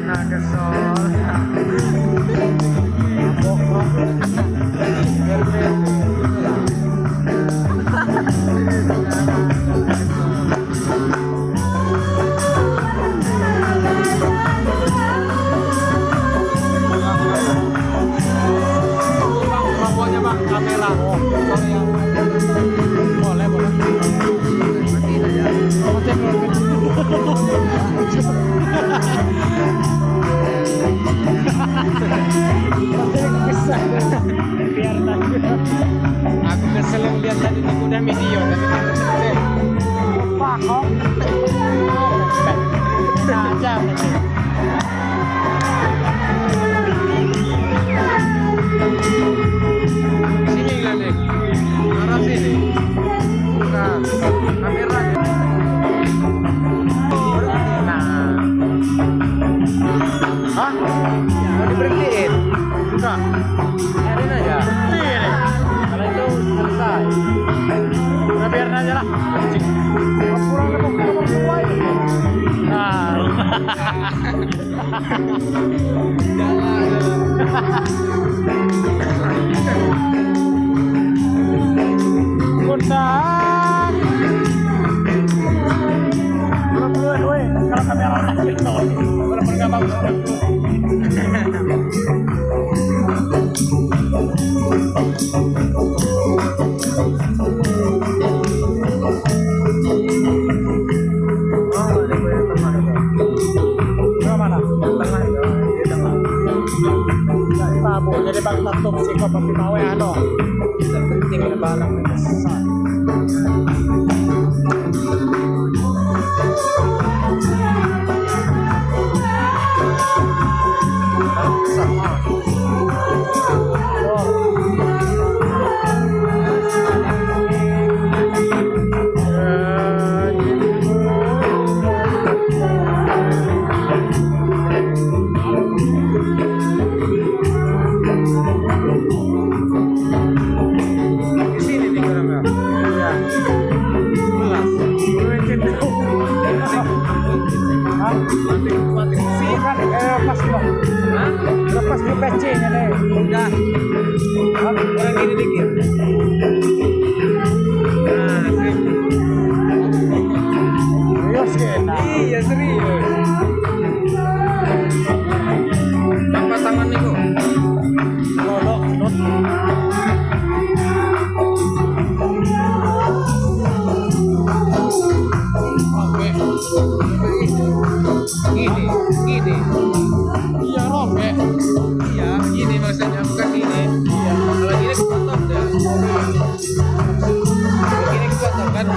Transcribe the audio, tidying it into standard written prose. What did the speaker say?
Nah, kesel. Bang, bang, kamera. Sorry ya. Boleh, boleh. Matiin aja. Aku kesel yang lihat tadi di kuda video, tapi kan kesel. Pak, kok? Aja, sini lah deh, arah sini. Bukan, kamera deh. Nah, hah? Mau diberhentiin? Bukan. Biarin aja. Kalau itu selesai. Udah biarin aja lah. Pulang semua ini. Nah. Undang. Belum, weh. Kalau kamera gitu. Bener-bener gak bagus. Jadi bang tutup si kopi mawe ano. Yang penting ada barang yang besar. Sama. Lepas di PC-nya deh. Udah. Orang gini dikit. Nah, serius kita. Iya, serius. Tanpa tangan nih kok. Lolok, not. Oke. Gini. Iya, robek. Iya, gini maksudnya bukan gini. Iya. Kalau gini kepotong dah. Kalau gini kepotong kan.